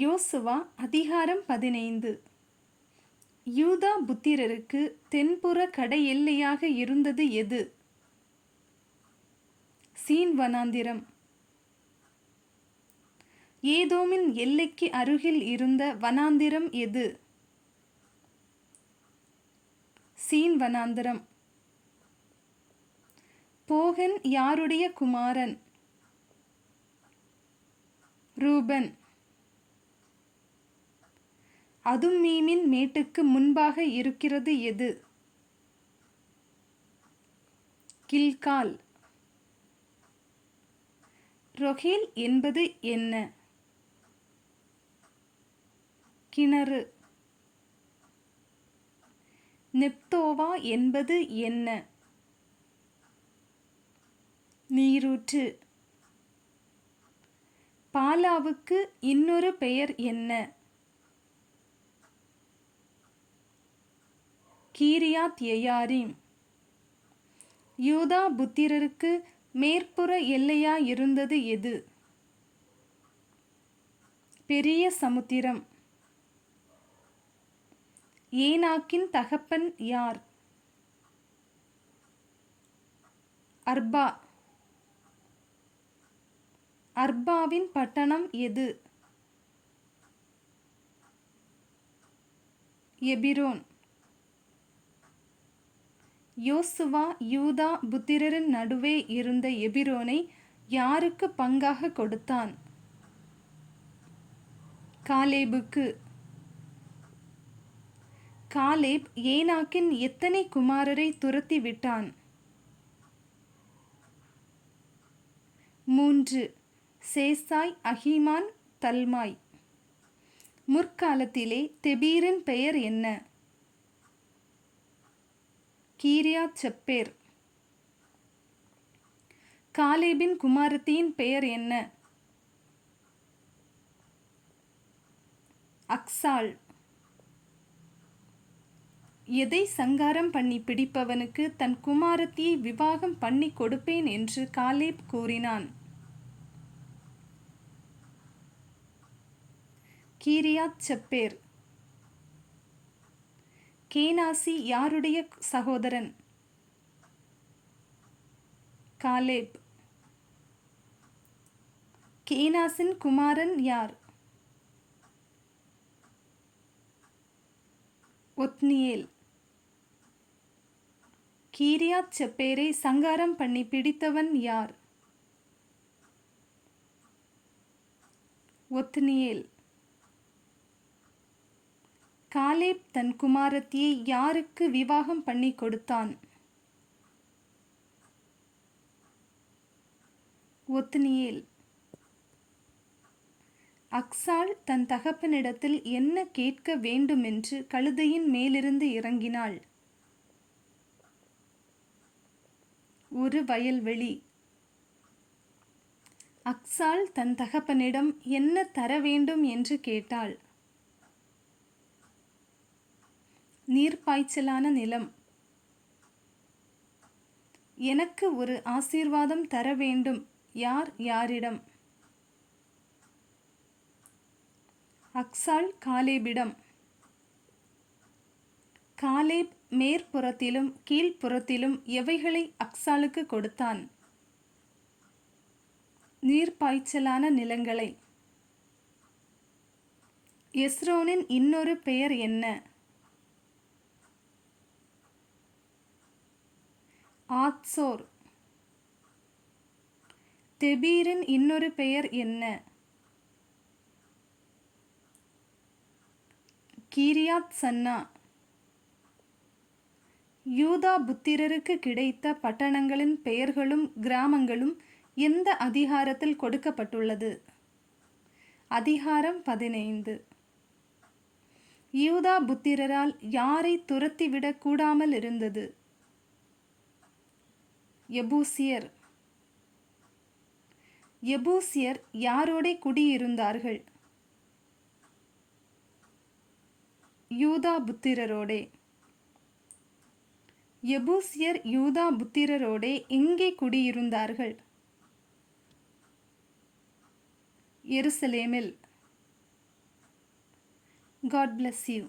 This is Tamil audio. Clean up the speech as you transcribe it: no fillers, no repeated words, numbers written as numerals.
யோசுவா அதிகாரம் 15. யூதா புத்திரருக்கு தென்புற கடையெல்லையாக இருந்தது எது? சீன் வனாந்திரம். ஏதோமின் எல்லைக்கு அருகில் இருந்த வனாந்திரம் எது? சீன் வனாந்திரம். போகன் யாருடைய குமாரன்? ரூபன். அதும்மீமின் மேட்டுக்கு முன்பாக இருக்கிறது எது? கில்கால். ரொகேல் என்பது என்ன? கிணறு. நெப்தோவா என்பது என்ன? நீரூற்று. பாலாவுக்கு இன்னொரு பெயர் என்ன? கீரியாத் யெயாரீம். யூதா புத்திரருக்கு மேற்புற எல்லையாயிருந்தது எது? பெரிய சமுத்திரம். ஏனாக்கின் தகப்பன் யார்? அர்பா. அர்பாவின் பட்டணம் எது? எபிரோன். யோசுவா யூதா புத்திரரின் நடுவே இருந்த எபிரோனை யாருக்கு பங்காக கொடுத்தான்? காலேபுக்கு. காலேப் ஏனாக்கின் எத்தனை குமாரரை துரத்தி விட்டான்? 3. சேசாய், அகிமான், தல்மாய். முற்காலத்திலே தெபீரின் பெயர் என்ன? கீரியாத் செப்பேர். காலேபின் குமாரத்தியின் பெயர் என்ன? அக்சாள். எதை சங்காரம் பண்ணி பிடிப்பவனுக்கு தன் குமாரத்தியை விவாகம் பண்ணி கொடுப்பேன் என்று காலேப் கூறினான்? கீரியாத் செப்பேர். கேனாசி யாருடைய சகோதரன்? காலேப். கேனாசின் குமாரன் யார்? ஒத்னியேல். கீரியாத் செப்பேரை சங்காரம் பண்ணி பிடித்தவன் யார்? ஒத்னியேல். காலேப் தன் குமாரத்தியை யாருக்கு விவாகம் பண்ணி கொடுத்தான்? ஒத்னியேல். அக்சாள் தன் தகப்பனிடத்தில் என்ன கேட்க வேண்டுமென்று கழுதையின் மேலிருந்து இறங்கினாள்? ஒரு வயல்வெளி. அக்சாள் தன் தகப்பனிடம் என்ன தர வேண்டும் என்று கேட்டாள்? நீர்ப்பாய்ச்சலான நிலம். எனக்கு ஒரு ஆசீர்வாதம் தர வேண்டும். யார் யாரிடம்? அக்சாள் காலேபிடம். காலேப் மேற்புறத்திலும் கீழ்ப்புறத்திலும் எவைகளை அக்சாளுக்கு கொடுத்தான்? நீர்ப்பாய்ச்சலான நிலங்களை. எஸ்ரோனின் இன்னொரு பெயர் என்ன? ஆத்சோர். தெபீரின் இன்னொரு பெயர் என்ன? கீரியாத் சன்னா. யூதா புத்திரருக்கு கிடைத்த பட்டணங்களின் பெயர்களும் கிராமங்களும் எந்த அதிகாரத்தில் கொடுக்கப்பட்டுள்ளது? அதிகாரம் 15. யூதா புத்திரரால் யாரை துரத்திவிடக் கூடாமல் இருந்தது? எபூசியர். எபூசியர் யாரோடே குடியிருந்தார்கள்? யூதா புத்திரரோடே. எபூசியர் யூதா புத்திரரோடே எங்கே குடியிருந்தார்கள்? எருசலேமில். God bless you.